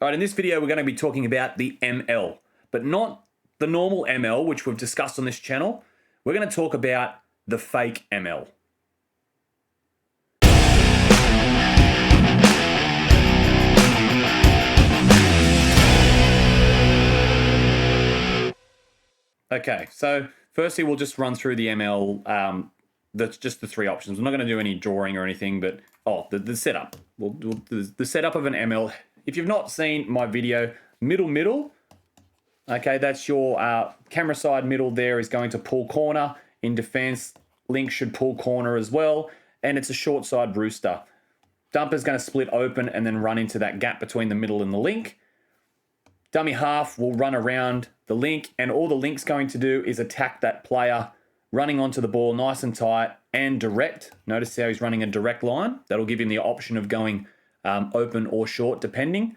All right, in this video, we're going to be talking about the ML, but not the normal ML, which we've discussed on this channel. We're going to talk about the fake ML. Okay, so firstly, we'll just run through the ML. That's just the three options. I'm not going to do any drawing or anything, but the setup. The setup of an ML. If you've not seen my video, middle, okay, that's your camera side middle there is going to pull corner. In defense, link should pull corner as well, and it's a short side rooster. Dumper's going to split open and then run into that gap between the middle and the link. Dummy half will run around the link, and all the link's going to do is attack that player running onto the ball nice and tight and direct. Notice how he's running a direct line. That'll give him the option of going open or short, depending.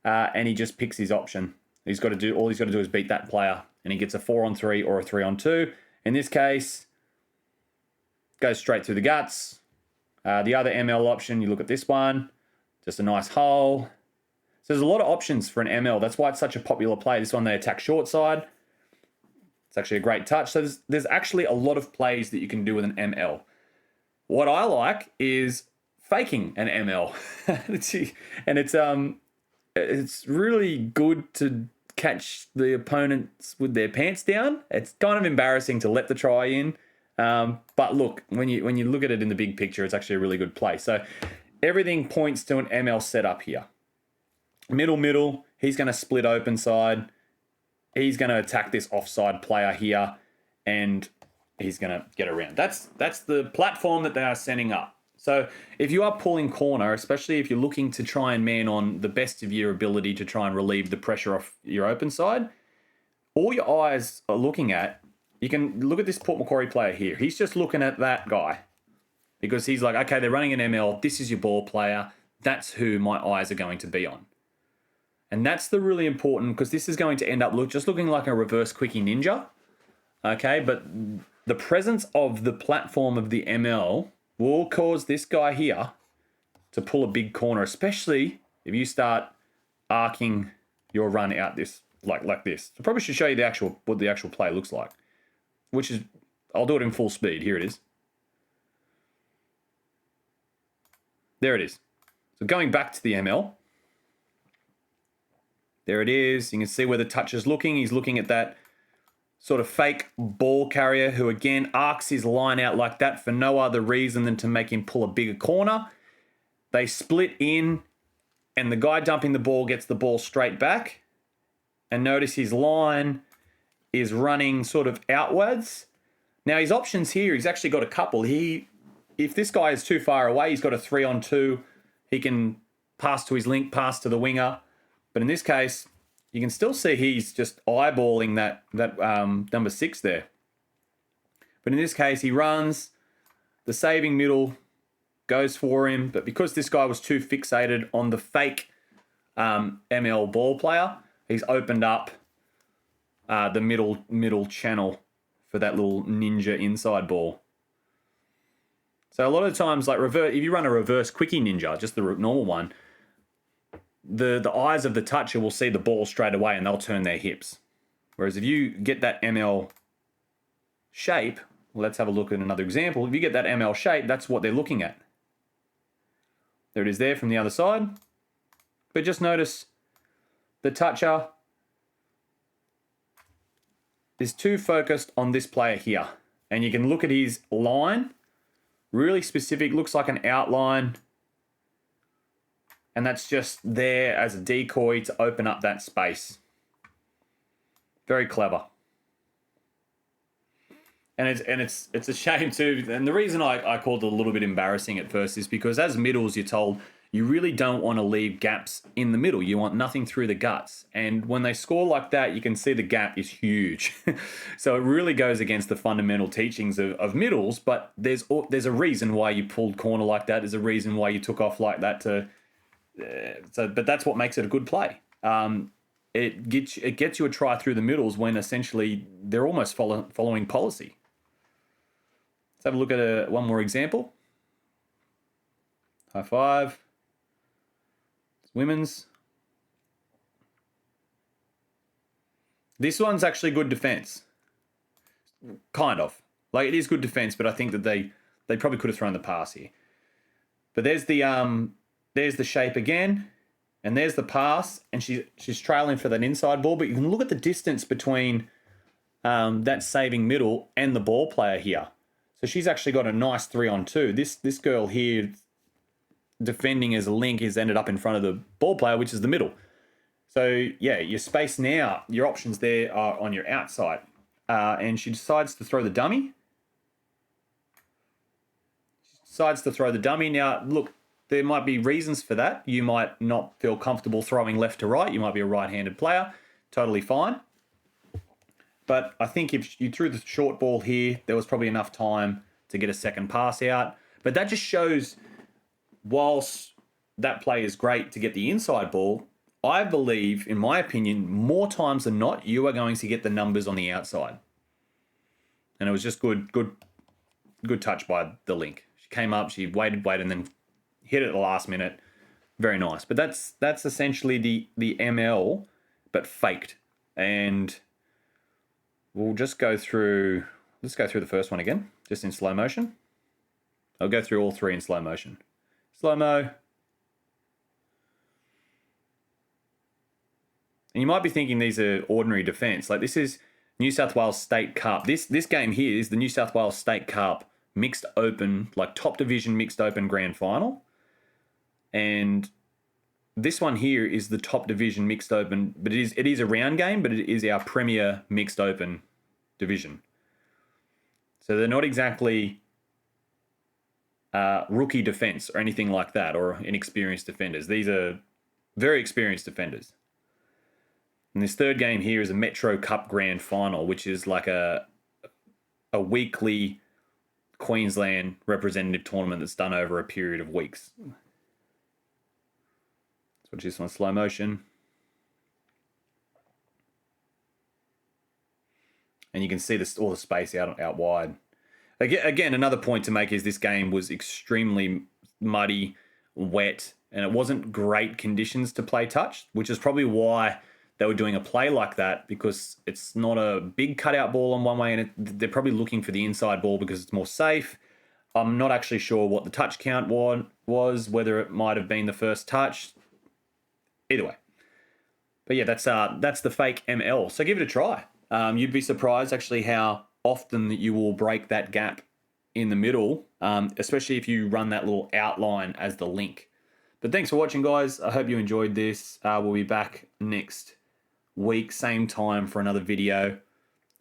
And he just picks his option. All he's got to do is beat that player, and he gets a 4-on-3 or a 3-on-2. In this case, goes straight through the guts. The other ML option, you look at this one, just a nice hole. So there's a lot of options for an ML. That's why it's such a popular play. This one, they attack short side. It's actually a great touch. So there's actually a lot of plays that you can do with an ML. What I like is faking an ML. And it's really good to catch the opponents with their pants down. It's kind of embarrassing to let the try in. But look, when you look at it in the big picture, it's actually a really good play. So everything points to an ML setup here. Middle, he's going to split open side. He's going to attack this offside player here, and he's going to get around. That's the platform that they are setting up. So if you are pulling corner, especially if you're looking to try and man on the best of your ability to try and relieve the pressure off your open side, all your eyes are looking at, you can look at this Port Macquarie player here. He's just looking at that guy because he's like, okay, they're running an ML. This is your ball player. That's who my eyes are going to be on. And that's the really important, because this is going to end up just looking like a reverse Quickie Ninja. Okay, but the presence of the platform of the ML will cause this guy here to pull a big corner, especially if you start arcing your run out this like this. I probably should show you what the actual play looks like, which is, I'll do it in full speed. Here it is. There it is. So going back to the ML. There it is. You can see where the touch is looking. He's looking at that sort of fake ball carrier who, again, arcs his line out like that for no other reason than to make him pull a bigger corner. They split in, and the guy dumping the ball gets the ball straight back. And notice his line is running sort of outwards. Now, his options here, he's actually got a couple. If this guy is too far away, he's got a 3-on-2. He can pass to his link, pass to the winger. But in this case, you can still see he's just eyeballing that number 6 there. But in this case, he runs. The saving middle goes for him. But because this guy was too fixated on the fake ML ball player, he's opened up the middle channel for that little ninja inside ball. So a lot of times, like if you run a reverse Quickie Ninja, just the normal one, the eyes of the toucher will see the ball straight away and they'll turn their hips. Whereas if you get that ML shape, let's have a look at another example. If you get that ML shape, that's what they're looking at. There it is there from the other side. But just notice the toucher is too focused on this player here. And you can look at his line, really specific, looks like an outline. And that's just there as a decoy to open up that space. Very clever. And it's a shame too. And the reason I called it a little bit embarrassing at first is because as middles, you're told you really don't want to leave gaps in the middle. You want nothing through the guts. And when they score like that, you can see the gap is huge. So it really goes against the fundamental teachings of middles. But there's a reason why you pulled corner like that. There's a reason why you took off like that but that's what makes it a good play. It gets you a try through the middles when essentially they're almost following policy. Let's have a look at one more example. High five. It's women's. This one's actually good defense. Kind of. Like, it is good defense, but I think that they probably could have thrown the pass here. But there's the shape again, and there's the pass, and she's trailing for that inside ball. But you can look at the distance between that saving middle and the ball player here. So she's actually got a nice 3-on-2. This girl here defending as a link has ended up in front of the ball player, which is the middle. So yeah, your space now, your options there are on your outside. And she decides to throw the dummy. Now, look, there might be reasons for that. You might not feel comfortable throwing left to right. You might be a right-handed player. Totally fine. But I think if you threw the short ball here, there was probably enough time to get a second pass out. But that just shows, whilst that play is great to get the inside ball, I believe, in my opinion, more times than not, you are going to get the numbers on the outside. And it was just good touch by the link. She came up, she waited, and then hit it at the last minute. Very nice. But that's essentially the ML, but faked. And we'll just go through. Let's go through the first one again, just in slow motion. I'll go through all three in slow motion. Slow-mo. And you might be thinking these are ordinary defense. Like, this is New South Wales State Cup. This game here is the New South Wales State Cup mixed open, like top division mixed open grand final. And this one here is the top division mixed open, but it is a round game, but it is our premier mixed open division. So they're not exactly rookie defense or anything like that, or inexperienced defenders. These are very experienced defenders. And this third game here is a Metro Cup Grand Final, which is like a weekly Queensland representative tournament that's done over a period of weeks. Let's watch this one slow motion. And you can see all the space out wide. Again, another point to make is this game was extremely muddy, wet, and it wasn't great conditions to play touch, which is probably why they were doing a play like that, because it's not a big cutout ball on one way, and they're probably looking for the inside ball because it's more safe. I'm not actually sure what the touch count was, whether it might have been the first touch. Either way. But yeah, that's the fake ML. So give it a try. You'd be surprised actually how often that you will break that gap in the middle, especially if you run that little outline as the link. But thanks for watching, guys. I hope you enjoyed this. We'll be back next week, same time, for another video.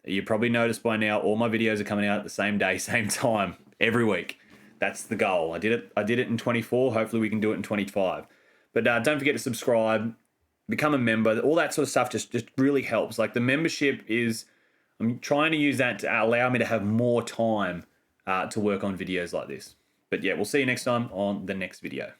You probably noticed by now all my videos are coming out at the same day, same time, every week. That's the goal. I did it in 24. Hopefully we can do it in 25. But don't forget to subscribe, become a member. All that sort of stuff just really helps. Like, the membership is, I'm trying to use that to allow me to have more time to work on videos like this. But yeah, we'll see you next time on the next video.